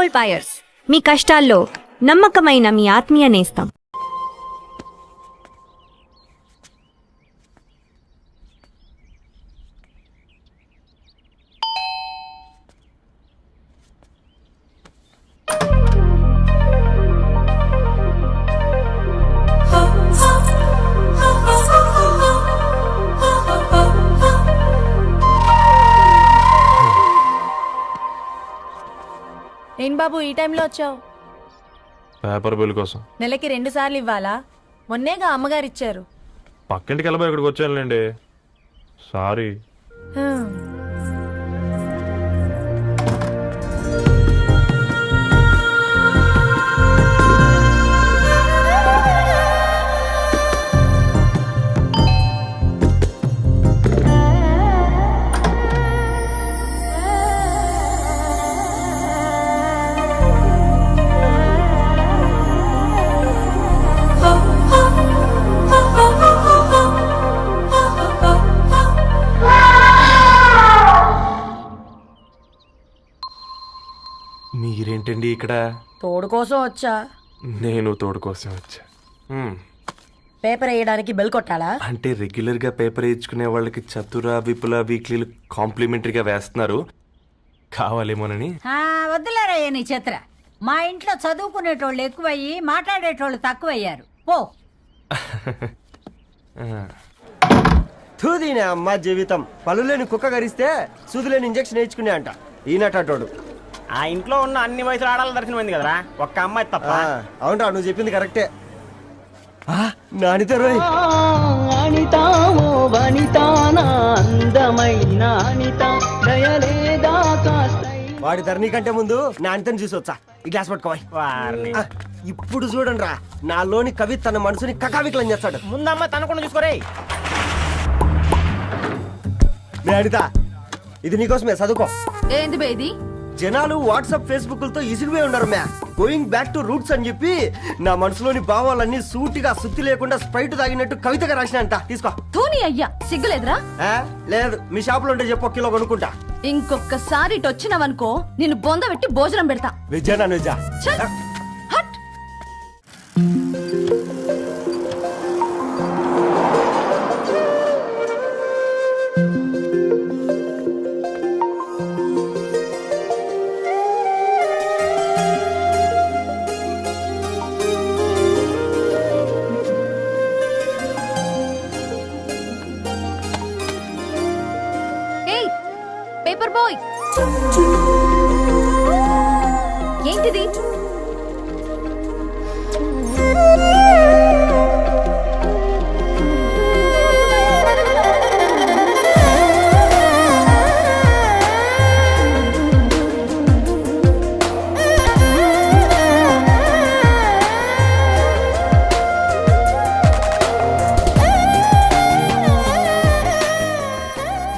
Gold buyers, మీ కష్టాల్లో నమ్మకమైన మీ ఆత్మీయ నేస్తం. ఏం బాబు ఈ టైంలో వచ్చావు? పేపర్ బిల్ కోసం. నెలకి 2 సార్లు ఇవ్వాలా? మొన్నేగా అమ్మగారు ఇచ్చారు. పక్కింటికి వెళ్ళబోయి ఇక్కడికి వచ్చానులేండి, సారీ. మీరేంటండి ఇక్కడ? తోడు కోసం వచ్చా. నేను తోడు కోసం వచ్చా. పేపర్ వేయడానికి బెల్ కొట్టాలా? అంటే రెగ్యులర్ గా పేపర్ వేయించుకునే వాళ్ళకి చతుర విపుల వీక్లీలు కాంప్లిమెంటరీగా వేస్తున్నారు, కావాలేమోనని. వద్దులేరయ్య నీ చిత్ర. మా ఇంట్లో చదువుకునేటోళ్ళు ఎక్కువయ్యి మాట్లాడేటోళ్ళు తక్కువయ్యారు. పో. తూదీనే అమ్మ జీవితం. పలులేని కుక్క గరిస్తే సూదులేని ఇంజక్షన్ వేయించుకునే అంట ఈనటోడు. ఆ ఇంట్లో ఉన్న అన్ని వయసులో ఆడాల దర్శనమైంది కదరా, ఒక్క అమ్మాయి తప్ప. అవునరా, నువ్వు చెప్పింది కరెక్టే. నానిత రోయ్, వాడి ధరణి కంటే ముందు నానితని చూసి వచ్చా. ఈ గ్లాస్ పట్టుకోవాలి. ఇప్పుడు చూడండి రా, నాలోని కవి తన మనసుని కకావికలం చేస్తాడు. ముందమ్మ తనకుండా చూసుకోరే. అనిత, ఇది నీకోసమే, చదువుకో. ఏంది బేది? జనాలు వాట్సాప్ ఫేస్బుక్లతో ఇసిగిపోయి ఉన్నారు మ్యా. గోయింగ్ బ్యాక్ టు రూట్స్ అని చెప్పి నా మనసులోని భావాలన్నీ సూటిగా సుత్తి లేకుండా స్ప్రైట్ తాగినట్టు కవితగా రాసినంట. తీసుకో. తూని అయ్యా, సిగ్గులేదురా? లేదు, మీ షాప్ లో ఉంటే చెప్పు, కిలో కొనుక్కుంటా. ఇంకొకసారి ఇటు వచ్చినవనుకో నిన్ను బొంద పెట్టి భోజనం పెడతా. వెజ్జా నాన్ వెజ్జా? హట్. పేపర్ బాయ్, ఏంటిది?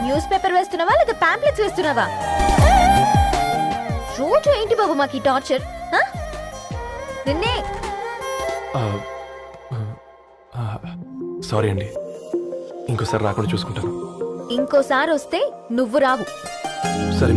న్యూస్ పేపర్ వేస్తున్నావా లేదా పాంప్లెట్స్ వేస్తున్నావా? రోజు ఏంటి బాబు మాకు టార్చర్? నిన్నే. సారీ అండి, ఇంకోసారి రాకుండా చూసుకుంటాను. ఇంకోసారి వస్తే నువ్వు రావు. సరే.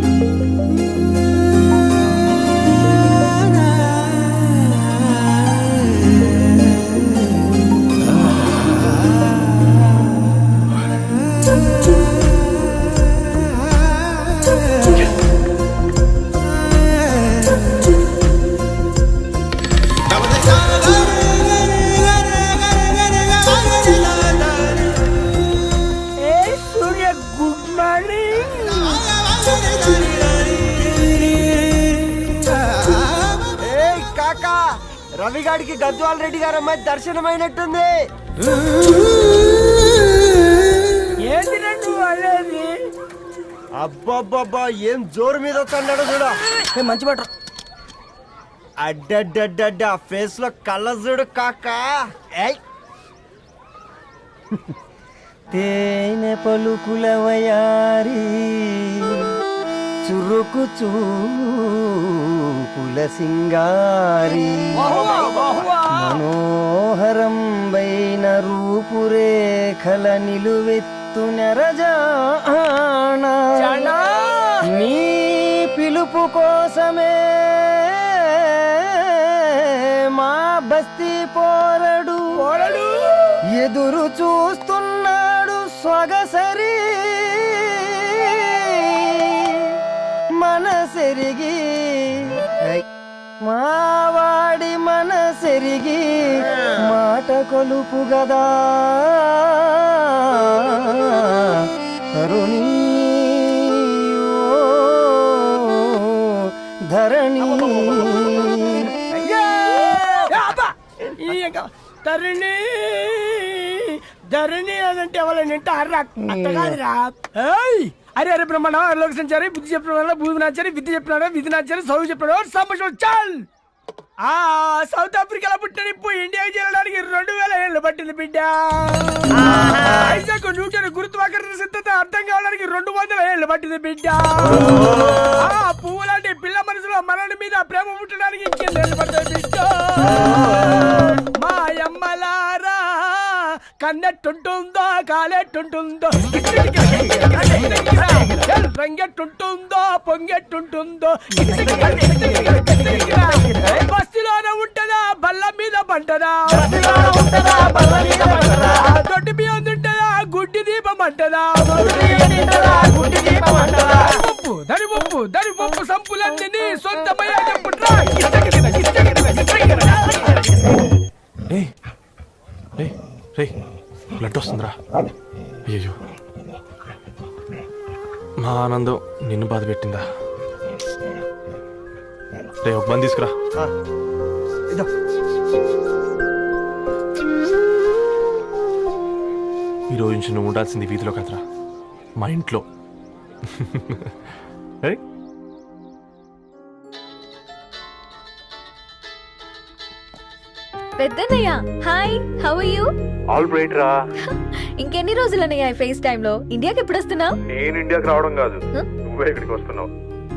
రవిగాడికి గద్వాల్ రెడ్డి గారు అమ్మాయి దర్శనమైనట్టుంది. అబ్బాబ్బా, ఏం జోరు మీద వస్తున్నాడో చూడు. మంచి బట్ట. అడ్డడ్డడ్డ ఫేస్ లో కళ్ళ చూడు కాకా. తేనె పలుకుల వయారి చురుకు చూపుల సింగారి మనోహరం వైన రూపురేఖల నిలువెత్తు నెరజానా నీ పిలుపు కోసమే కుస్తీ పోరడు ఎదురు చూస్తున్నాడు సొగసరి మనసెరిగి మావాడి మనసెరిగి మాట కొలుపు గదా తరుణీ ఓ ధరణి తరుణి ధరణి అదంటే ఎవరైనా అర్రా అట్ట కాదురా. ఏయ్! అరే అరే బ్రహ్మణ లోక సంచారి బుద్ధి చెప్పిన భూమి నాచారి విద్య చెప్పినాడు విధి నాచారి చదువు చెప్పినాడు సంభాషణ చాల్. ఆ సౌత్ ఆఫ్రికాలో పుట్టిన ఇప్పుడు ఇండియాకి చేరడానికి 2000 ఏళ్ళు పట్టింది బిడ్డ. ఐజాక్ న్యూటన్ గురుత్వాకర్షణ సిద్ధత అర్థం కావడానికి 200 ఏళ్ళు పట్టింది బిడ్డ. ఆ పువ్వు లాంటి పిల్ల మనసులో మరణి మీద ప్రేమ పుట్టడానికి ఇంకేళ్ళు పడుతుంది బిడ్డ. మా అమ్మలారా కన్నెట్టుంటుందో కాలెట్టుంటుందో రంగెట్టుంటుందో పొంగెట్టుంటుందో బస్సులోనే ఉంటదా బల్ల మీద పంటదా దొడ్డి బియ్యం తింటదా గుడ్డి దీపం అంటదా దరి పప్పు సంపులన్నీ సొంతమయ్యేటప్పుడు బ్లడ్ వస్తుందిరా. అయ్యో మా ఆనందం నిన్ను బాధ పెట్టిందా? రే ఒక మంది తీసుకురా. ఈరోజు నుంచి నువ్వు ఉండాల్సింది వీధిలో కదరా, మా ఇంట్లో. పెద్దనయ్య hi, how are you? All right రా. ఇంకెన్ని రోజులనయ్య ఫేస్ టైమ్ లో? ఇండియాకి ఎప్పుడు వస్తున్నావు? నేను ఇండియాకి రావడం కాదు, నువ్వే ఇక్కడికి వస్తున్నావు.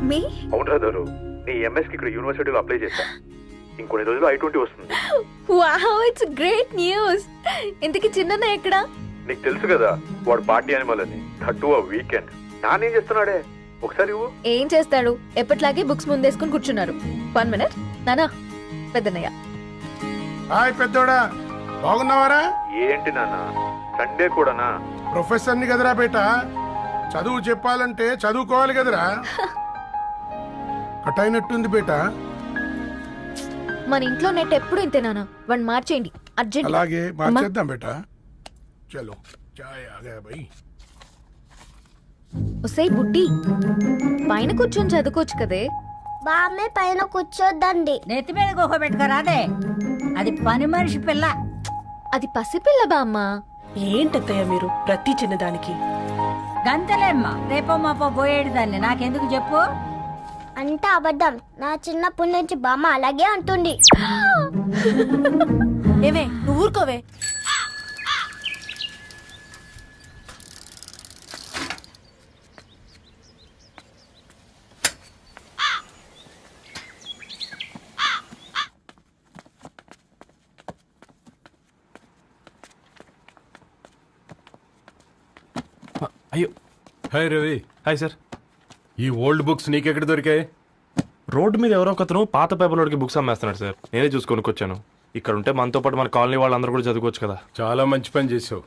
మీ అవునరా దరు, నీ ఎంఎస్ కి ఇక్కడ యూనివర్సిటీలో అప్లై చేశా. ఇంకొన్ని రోజులు I-20 వస్తుంది. Wow, it's great news. ఇంతకి చిన్నన్న ఎక్కడ? నీకు తెలుసు కదా వాడు పార్టీ అనిమల్ అని, థర్టూ ఆ వీకెండ్. నానేం చేస్తున్నాడే ఒకసారి ఇవ్వు. ఏం చేస్తాడు, ఎప్పటిలాగే బుక్స్ ముందేసుకుని కూర్చున్నారు. 1 మినిట్ నానా. పెద్దనయ్య హాయ్ పెద్దోడా, బాగున్నావారా? ఏంటి నాన్న సండే కూడానా? ప్రొఫెసర్ ని కదరా బేట, చదువు చెప్పాలంటే చదువుకోవాలి కదరా. కట్ అయినట్టుంది బేట. మన ఇంట్లో నెట్ ఎప్పుడు ఇంతే నానా. వన్ మార్చేయండి అర్జెంట్. అలాగే మార్చేద్దాం బేట. చలో చాయ్ ఆగా భయ్. ఒసే బుడ్డి, పైన కూర్చొని చదువుకోవచ్చు కదే. బామ్మే పైన కూర్చోద్దండి. నెత్తి మీద గుహ పెట్టుకోరాదే, అది పని మనిషి పిల్ల. అది పసిపిల్ల బామ్మ. ఏంటత్తయ్య మీరు ప్రతి చిన్నదానికి? గంతలేమ్మ, రేపో మాపో పోయేడు దాన్ని నాకెందుకు చెప్పు. అంటే అబద్ధం. నా చిన్నప్పటి నుంచి బామ్మ అలాగే అంటుంది. ఏమే నువ్వు ఊరుకోవే. అయ్యో హాయ్ రవి. Hi sir. ఈ ఓల్డ్ బుక్స్ నీకెక్కడ దొరికాయి? రోడ్డు మీద ఎవరో ఒకతను పాత పేపర్లోకి బుక్స్ అమ్మేస్తున్నాడు సార్. నేనే చూసుకొని వచ్చాను. ఇక్కడ ఉంటే మనతో పాటు మన కాలనీ వాళ్ళందరూ కూడా చదువుకోవచ్చు కదా. చాలా మంచి పని చేసావు.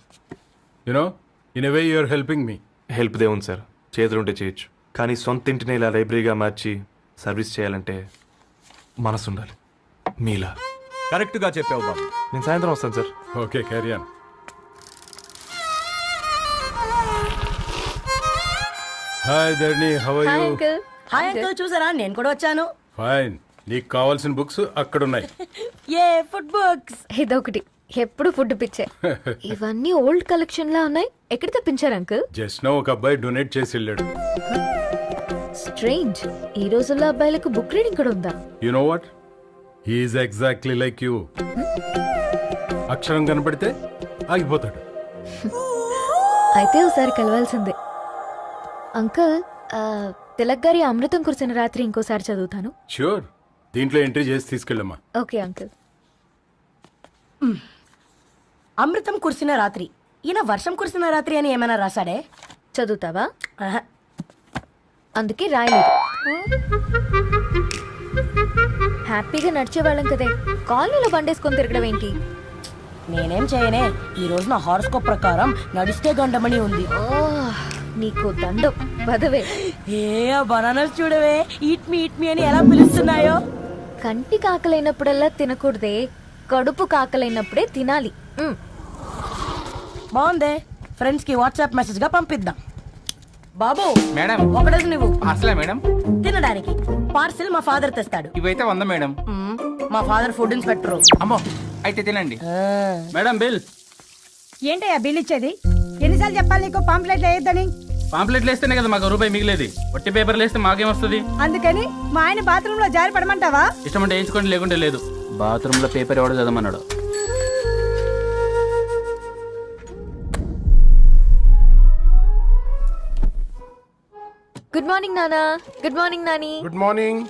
You know in a way you're helping me. Help దేవుంది సార్, చేతులుంటే చేయొచ్చు. కానీ సొంత ఇంటిని ఇలా లైబ్రరీగా మార్చి సర్వీస్ చేయాలంటే మనసు ఉండాలి మీలా. కరెక్ట్గా చెప్పావు బాబు. నేను సాయంత్రం వస్తాను sir. Okay carry on. Hi Dharni, how are hi you? Uncle. Hi uncle, చూసారా నేను కూడా వచ్చాను. ఫైన్. నీకు కావాల్సిన బుక్స్ అక్కడ ఉన్నాయి. ఏ ఫుడ్ బుక్స్? ఇదొకటి, ఎప్పుడు ఫుడ్ పిచ్చే. ఇవన్నీ ఓల్డ్ కలెక్షన్ లా ఉన్నాయి. ఎక్కడ తెప్పించారు అంకుల్? జస్ట్ నో ఒక అబ్బాయి డొనేట్ చేసి వెళ్ళాడు. స్ట్రేంజ్, ఈ రోజుల్లో అబ్బాయిలకు బుక్ రీడింగ్ కూడా ఉందా? You know what, he's exactly like you. అక్షరం కనపడితే ఆగిపోతాడు. అయితే ఒకసారి కలవాల్సిందే. అంకుల్, తిలక్ గారి అమృతం కురిసిన రాత్రి ఇంకోసారి చదువుతాను. ష్యూర్, దీంట్లో ఎంట్రీ చేసి తీసుకెళ్ళమ్మా. Okay uncle. అమృతం కురిసిన రాత్రి. ఈయన వర్షం కురిసిన రాత్రి అని ఏమైనా రాశాడే? చదువుతావా? ఆహా. అందుకే రాయలేదు. హ్యాపీగా నడిచేవాళ్ళం కదే కాలనీలో బండేసుకొని తిరగడం ఏంటి? నేనేం చేయనే, ఈ రోజు నా హారోస్కోప్ ప్రకారం నడిస్తే గండమని ఉంది. ఓ నీకు దండం పదవే. ఏ బనానాస్ చూడవే, ఈట్ మీ అని ఎలా పిలుస్తున్నాయో. కంటి కాకలైనప్పుడల్లా తినకూడదే, కడుపు కాకలైనప్పుడే తినాలి. బాగుందే, ఫ్రెండ్స్ కి వాట్సాప్ మెసేజ్ గా పంపిద్దాం. బాబు మేడం ఒకడేసి నువ్వు అసలే మేడం తినడానికి పార్సిల్ మా ఫాదర్ తెస్తాడు. ఇవైతే 100 మేడం. మా ఫాదర్ ఫుడ్ ఇన్స్పెక్టర్. అమ్మో అయితే తినండి మేడం. బిల్ ఏంటయ్యా బిల్ ఇచ్చేది? ఎన్నిసార్లు చెప్పాలి నీకు పాంప్లెట్లు వేయొద్దని? పాంప్లెట్లు వేస్తేనే కదా మాకు రూపాయి మిగిలేది. ఒట్టి పేపర్లు వేస్తే మాకేమొస్తుంది? అందుకని మా ఆయన బాత్రూమ్ లో జారి పడమంటావా? ఇష్టం అంటే వేయించుకోండి, లేకుంటే లేదు. బాత్రూమ్ లో పేపర్ ఎవడో చదవమన్నాడు. గుడ్ మార్నింగ్ నానా. Good morning Nani. Good morning.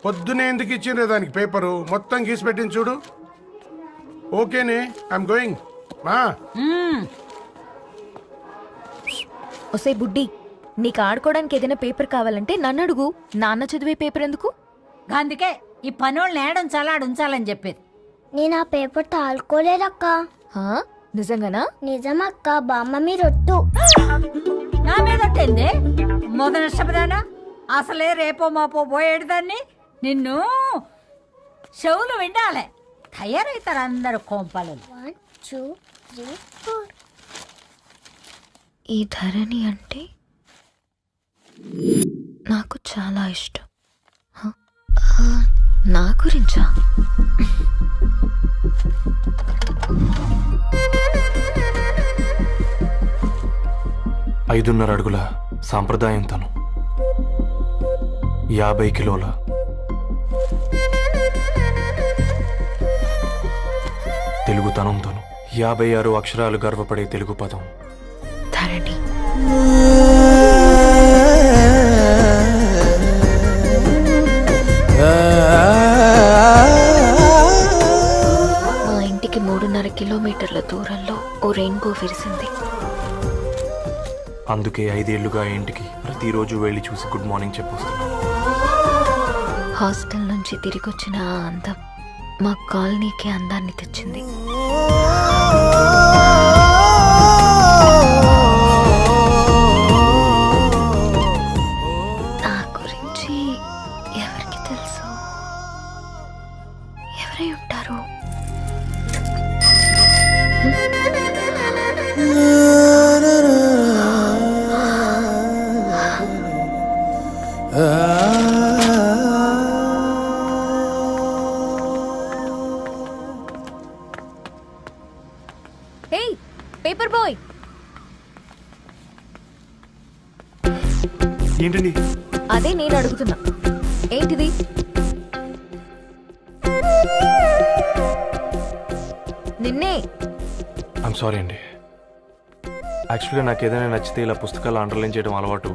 పొద్దునే ఎందుకు ఇచ్చిండ్రే దానికి పేపరు? మొత్తం గీసి పెట్టింది చూడు. ఓకేనే, ఐఎమ్ గోయింగ్. మా ఒసే బుడ్డి, నీకు ఆడుకోవడానికి ఏదైనా పేపర్ కావాలంటే నన్ను అడుగు. నాన్న చదివే పేపర్ ఎందుకు? అందుకే ఈ పనోళ్ళని ఏడం ఉంచాలని చెప్పేది. నేను ఆ పేపర్ తాలుకోలేదక్క. హా? నిజంగానా? నిజమక్క, బామ్మ మీరొట్టు. నా మీద ఒట్టేంది? మొదటి నష్టపదానా? అసలే రేపో మాపో పోయేడు దాన్ని. నిన్ను చెవులు వినాలే, తయారవుతారు అందరు కోంపాలు. 1 2 3 4. ఈ ధరణి అంటే నాకు చాలా ఇష్టం. హ? నా గురించా? 5.5 అడుగుల సాంప్రదాయం తను, 50 కిలోల తెలుగుతనం తను, 56 అక్షరాలు గర్వపడే తెలుగు పదం ధరణి. మా ఇంటికి 3.5 కిలోమీటర్ల దూరంలో ఓ రెయిన్బో విరిసింది. అందుకే 5 ఏళ్లుగా ఇంటికి ప్రతిరోజు వెళ్ళి చూసి గుడ్ మార్నింగ్ చెప్పొస్తున్నాను. హాస్టల్ నుంచి తిరిగొచ్చిన ఆ అందం మా కాలనీకి అందాన్ని తెచ్చింది. నా గురించి ఎవరికి తెలుసు? ఎవరై ఉంటారు? హే పేపర్ బాయ్, ఏంటండి? అదే నేను అడుగుతున్నా, ఏంటిది? నిన్నే. ఐమ్ సారీ అండి. యాక్చువల్గా నాకు ఏదైనా నచ్చితే ఇలా పుస్తకాలు అండర్లైన్ చేయడం అలవాటు.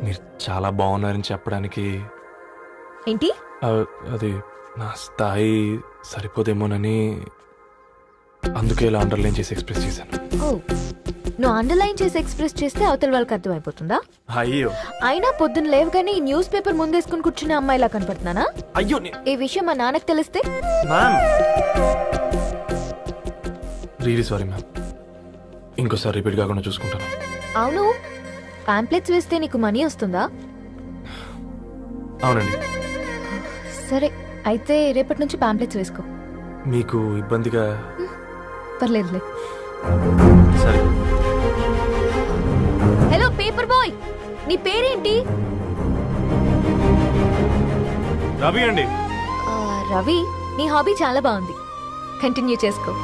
మీరు చాలా బాగున్నారని చెప్పడానికి ఏంటి? అది నా స్థాయి సరిపోదేమోనని అందుకే ఇలా అండర్లైన్ చేసి ఎక్స్ప్రెస్ చేశాను. ఓ, నువ్వు అండర్లైన్ చేసి ఎక్స్ప్రెస్ చేస్తే అవతల వాళ్ళకి అర్థమైపోతుందా? అయ్యో అయినా పొద్దున్న లేవగానే ఈ న్యూస్ పేపర్ ముందేసుకుని కూర్చునే అమ్మాయిలా కనపడుతున్నానా? అయ్యో ఈ విషయం మా నాన్నకు తెలిస్తే? Ma'am, really sorry ma'am. ఇంకోసారి రిపీట్ కాకుండా చూసుకుంటాను. అవును, పాంప్లెట్స్ వేస్తే నీకు మనీ వస్తుందా? అవునండి. సరే, అయితే రేపటి నుంచి పాంప్లెట్స్ వేసుకో. మీకు ఇబ్బందిగా? పర్లేదులే. సరే. హలో పేపర్ బాయ్, నీ పేరేంటి? రవి అండి. రవి, నీ హాబీ చాలా బాగుంది, కంటిన్యూ చేసుకో.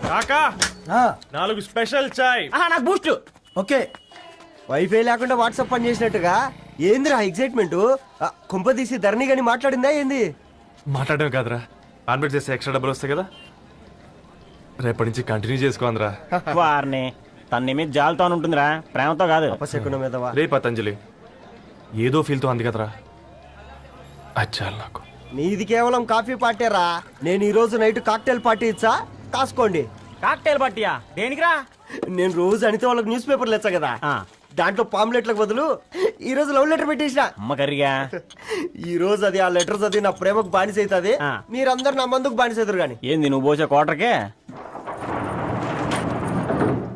కాకా 4 స్పెషల్ చాయ్. నాకు బూస్ట్. ఓకే, వైఫై లేకుండా వాట్సాప్ పని చేసినట్టుగా ఏందిరా ఎగ్జైట్మెంట్? కుంప తీసి ధరణి గాని మాట్లాడిందా ఏంది? మాట్లాడడం కాదురా, కాన్వర్ట్ చేస్తే ఎక్స్ట్రా డబ్బులు వస్తాయి కదా, రేపటి నుంచి కంటిన్యూ చేసుకోందిరా. వారిని తన మీద జాలతో ఉంటుందిరా, ప్రేమతో కాదు. అపశకునం మీదవా? రే పతంజలి, ఏదో ఫీల్తో అంది కదరా, అది చాలు నాకు. నీది కేవలం కాఫీ పార్టీరా. నేను ఈ రోజు నైట్ కాక్టైల్ పార్టీ ఇచ్చా, కాసుకోండి. కాక్టైల్ పట్టియా దేనికిరా? నేను రోజు అనితే వాళ్ళకి న్యూస్ పేపర్లు ఇచ్చా కదా, ఆ. దాంట్లో పాంప్లెట్లకు బదులు ఈ రోజు లవ్ లెటర్ పెట్టేసిన. అమ్మ కర్రీగా. ఈ రోజు అది ఆ లెటర్ చదివి నా ప్రేమకు బానిస అవుతుంది. ఆ. మీరందరు నా మందుకు బానిస అవుతారు కానీ. ఏంది నువ్వు పోసే కోటర్కే?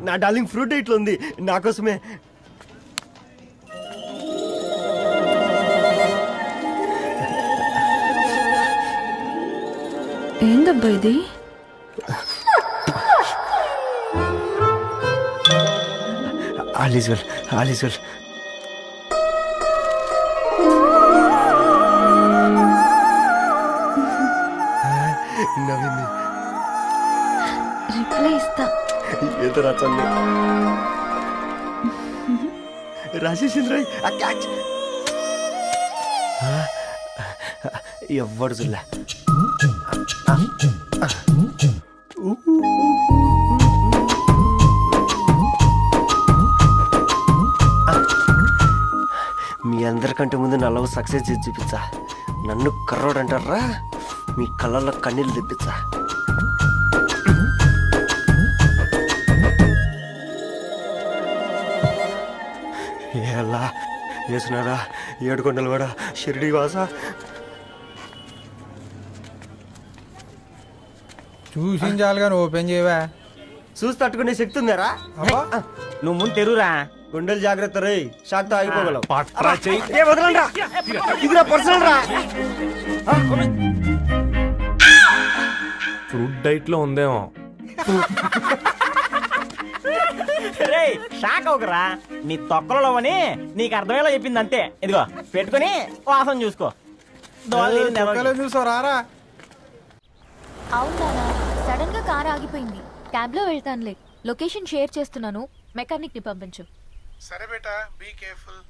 నా డార్లింగ్ ఫ్రూట్ ఇట్లా ఉంది నా కోసమే. ఏందబ్బా ఇది? All is well, all is well. నవ్వింది. రిప్లై ఇస్తా. ఏదో రచండి రాజేసింద్ర క్యాచ్. ఎవ్వడు చూడలే. మీ అందరికంటే ముందు నా లవ్ సక్సెస్ చేసి చూపించా. నన్ను కర్రోడు అంటారా, మీ కళ్ళల్లో కన్నీళ్ళు తెప్పించా. ఎలా వేసినారా ఏడుకొండలు కూడా షిరిడి వాస. చూసించాలి కానీ ఓపెన్ చేయవా? చూసి తట్టుకునే శక్తి ఉందారా? నువ్వు ముందు తెరురా. గుండెలు జాగ్రత్త రే, షాక్తో ఆగిపోగలవు. పట్రా చెయ్యి. ఏ వదలండ్రా, ఇదిరా పర్సనల్ రా. ఫ్రూట్ డైట్ లో ఉందేమో. రేయ్ షాక్ అవకరా, నీ తొక్కలలో అని నీకు అర్థమయ్యేలా చెప్పింది అంతే. ఇదిగో పెట్టుకొని వాసన చూసుకో. చూసావు రారా? అవునా, సడన్ గా కార్ ఆగిపోయింది. క్యాబ్ లో వెళ్తానులే. లొకేషన్ షేర్ చేస్తున్నాను, మెకానిక్ ని పంపించు. సరే బేటా, be careful.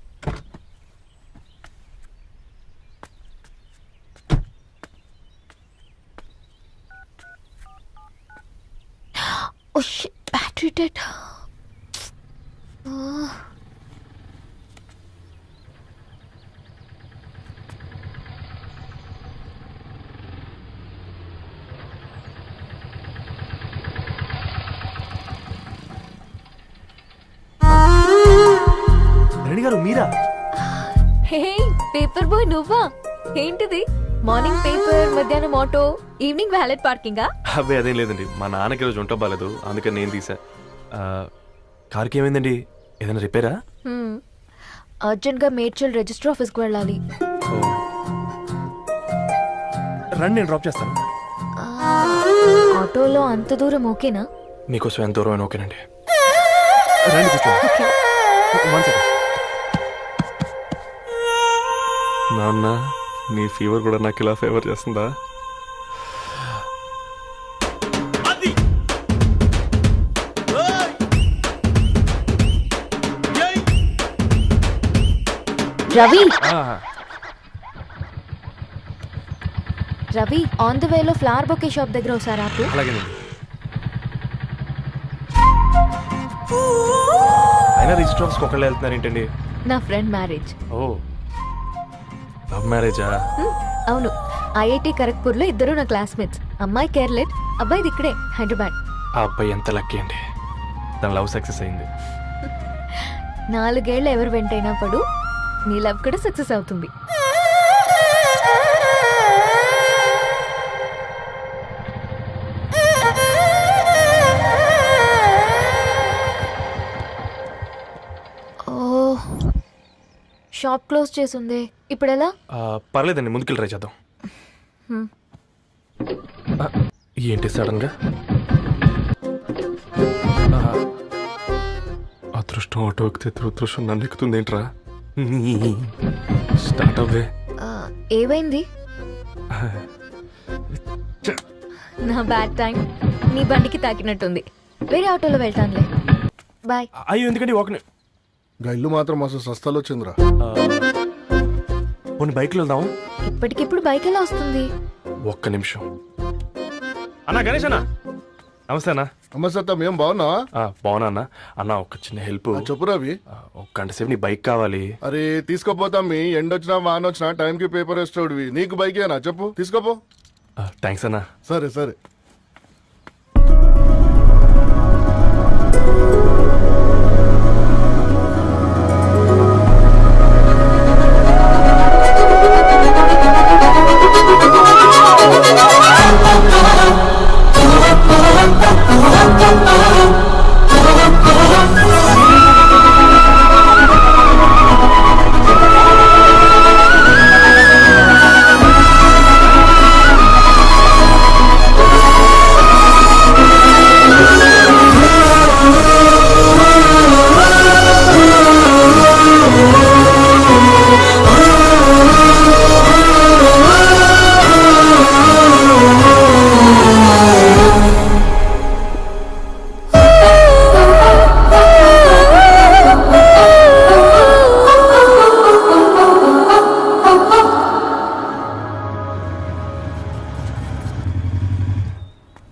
Oh shit, battery dead. Reddy గారు మీరా? హే పేపర్ బాయ్, నువ్వా? ఏంటిది? మార్నింగ్ పేపర్, మధ్యాహ్నం ఆటో, ఈవినింగ్ వ్యాలెట్ పార్కింగా? అబ్బాయి అదేం లేదండి, మా నాన్నకి రోజు ఉంట బాగాలేదు, అందుకని నేను తీసా. కార్కి ఏమైందండి? ఏదైనా రిపేరా? అర్జెంట్ గా మేడ్చల్ రిజిస్టర్ ఆఫీస్కి వెళ్ళాలి. రండి, నేను డ్రాప్ చేస్తాను. ఆటోలో అంత దూరం ఓకేనా? మీకోసం ఎంత దూరం అయినా ఓకేనండి. రండి కూర్చోండి. One second. నాన్న, నీ ఫీవర్ కూడా నాకు ఇలా ఫేవర్ చేస్తుందా? రవి, రవి, ఆన్ ద వేలో ఫ్లవర్ బొకే షాప్ దగ్గర ఒకసారి ఆపు. అలాగేనండి. అయినా రిజిస్టర్ ఆఫీస్కి ఒకళ్ళు వెళ్తున్నారు ఏంటండి? నా ఫ్రెండ్ మ్యారేజ్. ఓ, లవ్ మ్యారేజా? అవును, ఐఐటి ఖరగ్పూర్ లో ఇద్దరు నా క్లాస్మేట్స్. అమ్మాయి కేర్లెట్, అబ్బాయిది ఇక్కడే హైదరాబాద్. ఆ అబ్బాయి ఎంత లక్కీ అండి, తన లవ్ సక్సెస్ అయింది. 4 ఏళ్ళు ఎవరు వెంటైనా పడు, నీ లవ్ కూడా సక్సెస్ అవుతుంది. షాప్ క్లోజ్ చేసింది, ఇప్పుడు ఎలా? పర్లేదండి, ముందుకెళ్ళి ట్రై చేద్దాం. ఏంటి సడన్ గా? అదృష్టం ఆటో ఎక్కితే దురదృష్టం నన్ను ఎక్కుతుంది ఏంట్రా? స్టార్ట్ అవ్వే. ఏమైంది? నా బ్యాడ్ టైం నీ బండికి తాకినట్టుంది. వేరే ఆటోలో వెళ్తానులే, బాయ్. అయ్యో ఎందుకండి ఒక ఇల్లు మాత్రం మస్తు సస్తాలో వచ్చిందిరా. పోనీ బైక్లో వెళ్దాం. ఇప్పటికిప్పుడు బైక్ ఎలా వస్తుంది? ఒక్క నిమిషం. అన్నా గణేష్ అన్నా, నమస్తే అన్న. నమస్తే ఏం బాగున్నావా? బాగున్నా అన్న. అన్న ఒక చిన్న హెల్ప్. చెప్పు రవి. ఒక గంట సేపు నీ బైక్ కావాలి. అరే తీసుకోపోతాం, మీ ఎండొచ్చినా వాన వచ్చినా టైంకి పేపర్ వేస్తాడువి. నీకు బైకేనా చెప్పు, తీసుకోపో. థ్యాంక్స్ అన్న. సరే సరే.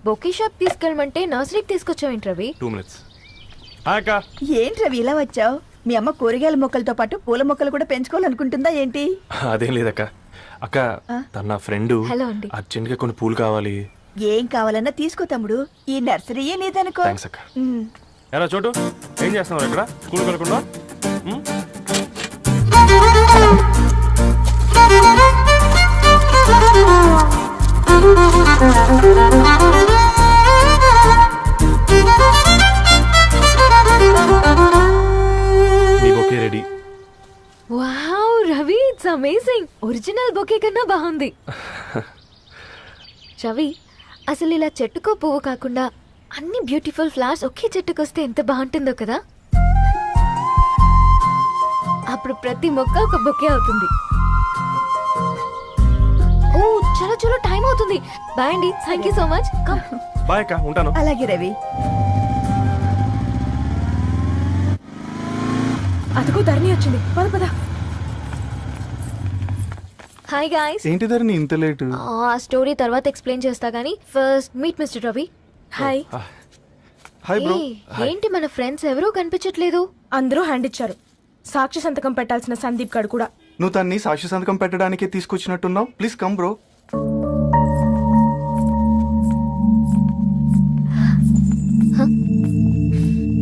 బొకే షాప్ తీసుకెళ్ళమంటే నర్సరీకి తీసుకొచ్చావేంటి రవి? 2 minutes. అక్క ఏంటి రవి ఇలా వచ్చావు? మీ అమ్మ కూరగాయల మొక్కలతో పాటు పూల మొక్కలు కూడా పెంచుకోవాలనుకుంటుందా ఏంటి? అదేం లేదక్క. అక్క తన నా ఫ్రెండ్ హలో అండి. అర్జెంట్గా కొన్ని పూలు కావాలి. ఏం కావాలన్నా తీసుకో తమ్ముడు, ఈ నర్సరీయే నీదనుకో. థ్యాంక్స్ అక్క. ఎరా చోటు, ఏం చేస్తున్నావు ఇక్కడ? స్కూల్కి వెళ్ళకుండా? మీ bouquet ready. Wow Ravi, it's amazing. Original bouquet కన్నా బాగుంది. రవి, అసలు ఇలా చెట్టుకో పువ్వు కాకుండా అన్ని బ్యూటిఫుల్ ఫ్లవర్స్ ఒకే చెట్టుకు వస్తే ఎంత బాగుంటుందో కదా. అప్పుడు ప్రతి మొక్క ఒక బొకే అవుతుంది. ఓ చలో చలో, టైం అవుతుంది. బాయ్ అండి, thank you so much. Come. Bye అక్క, ఉంటాను. అలాగే రవి. అదిగో ధరణి వచ్చింది, పద పద. Hi guys. ఏంటి ధరణి ఇంత లేటు? ఆ స్టోరీ తర్వాత ఎక్స్ప్లెయిన్ చేస్తా గానీ first meet mister Ravi. Hi. Hi bro. ఏంటి మన ఫ్రెండ్స్ ఎవరూ కనిపించట్లేదు? అందరూ హ్యాండ్ ఇచ్చారు. సాక్షి సంతకం పెట్టాల్సిన సందీప్ గడు కూడా. నువ్వు తన్ని సాక్షి సంతకం పెట్టడానికే తీసుకొచ్చినట్టున్నావు. Please come bro.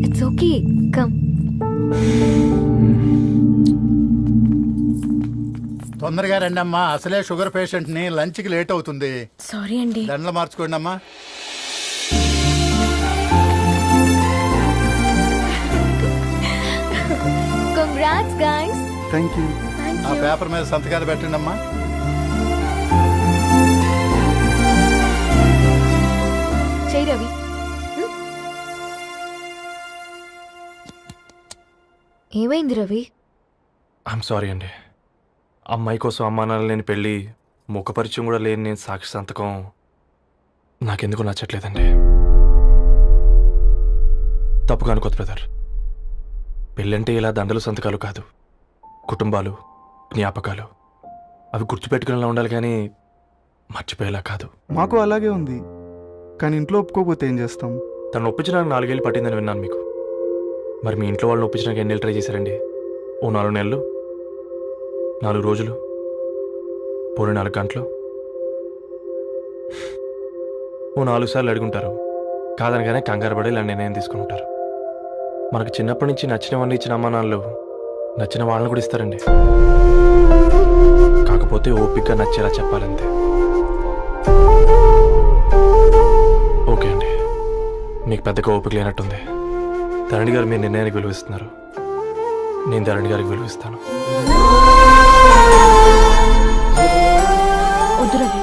It's okay, come. తొందరగా రండి అమ్మా, అసలే షుగర్ పేషెంట్ ని, లంచ్ కి లేట్ అవుతుంది. సారీ అండి. దండలు మార్చుకోండి అమ్మా. Congrats guys. Thank you. ఆ పేపర్ మీద సంతకాలు పెట్టండి అమ్మా. చెయ్ రవి. ఏమైంది రవి? ఐఎమ్ సారీ అండి. అమ్మాయి కోసం అమ్మా నాన్న లేని పెళ్ళి, ముఖపరిచయం కూడా లేని నేను సాక్షి సంతకం నాకెందుకు నచ్చట్లేదండి. తప్పుగా అనుకోదు బ్రదర్. పెళ్ళంటే ఇలా దండలు సంతకాలు కాదు, కుటుంబాలు, జ్ఞాపకాలు. అవి గుర్తుపెట్టుకునేలా ఉండాలి కానీ మర్చిపోయేలా కాదు. మాకు అలాగే ఉంది, కానీ ఇంట్లో ఒప్పుకోకపోతే ఏం చేస్తాం? తను ఒప్పించడానికి 4 ఏళ్ళు పట్టిందని విన్నాను మీకు. మరి మీ ఇంట్లో వాళ్ళని ఒప్పించడానికి ఎన్ని ఏళ్ళు ట్రై చేశారండి? ఓ 4 నెలలు, 4 రోజులు, పోనీ 4 గంటలు, ఓ 4 సార్లు అడుగుంటారు. కాదనగానే కంగారు పడి ఇలా నిర్ణయం తీసుకుని ఉంటారు. మనకు చిన్నప్పటి నుంచి నచ్చినవన్నీ ఇచ్చిన అమ్మానాన్నలు నచ్చిన వాళ్ళని కూడా ఇస్తారండి. కాకపోతే ఓపికగా నచ్చేలా చెప్పాలంతే. ఓకే అండి, మీకు పెద్దగా ఓపిక లేనట్టుంది. ధరణి గారు మీ నిర్ణయానికి విలువిస్తున్నారు, నేను ధరణి గారికి విలువిస్తాను. వద్దు రవి.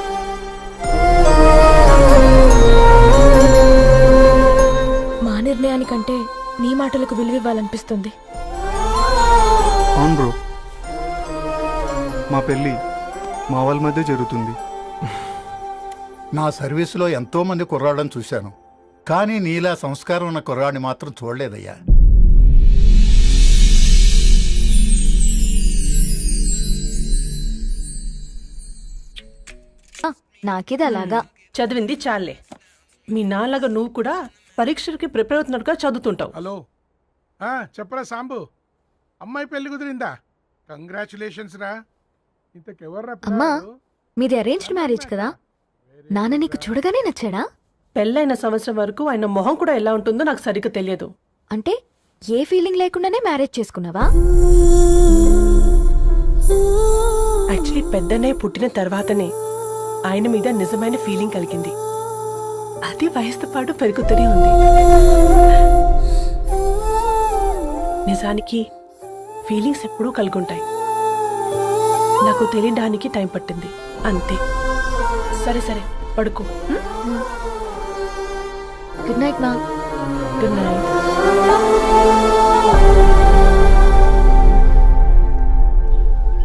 మా నిర్ణయానికంటే నీ మాటలకు విలువివ్వాలనిపిస్తుంది. అవును బ్రో, మా పెళ్ళి మా వాళ్ళ మధ్య జరుగుతుంది. నా సర్వీసులో ఎంతో మంది కుర్రాళ్ళని చూశాను, కానీ నీలా సంస్కారం ఉన్న కుర్రాడిని మాత్రం చూడలేదయ్యా. నాకిది అలాగా. చదివింది చాలే. మీ నాన్నగా నువ్వు కూడా పరీక్షలకి ప్రిపేర్ అవుతున్నట్టుగా చదువుతుంటావు. హలో చెప్పరా సాంబు, అమ్మాయి పెళ్లి కుదిరిందా? కంగ్రాచులేషన్స్ రా. ఇంతకెవర్రా అమ్మా పిల్లాడు? మీది అరేంజ్డ్ మ్యారేజ్ కదా, నాన్న నీకు చూడగానే నచ్చాడా? పెళ్ళైన సంవత్సరం వరకు ఆయన మొహం కూడా ఎలా ఉంటుందో నాకు సరిగ్గా తెలియదు. అంటే ఏ ఫీలింగ్ లేకుండానే మ్యారేజ్ చేసుకున్నావా? యాక్చువల్లీ పెద్దనే పుట్టిన తర్వాతనే ఆయన మీద నిజమైన ఫీలింగ్ కలిగింది. అది వయసుతో పాటు పెరుగుతూనే ఉంది. నిజానికి ఫీలింగ్స్ ఎప్పుడూ కలుగుంటాయి. నాకు తెలియడానికి టైం పట్టింది అంతే. సరే సరే పడుకో. గుడ్ నైట్ మా. Good night.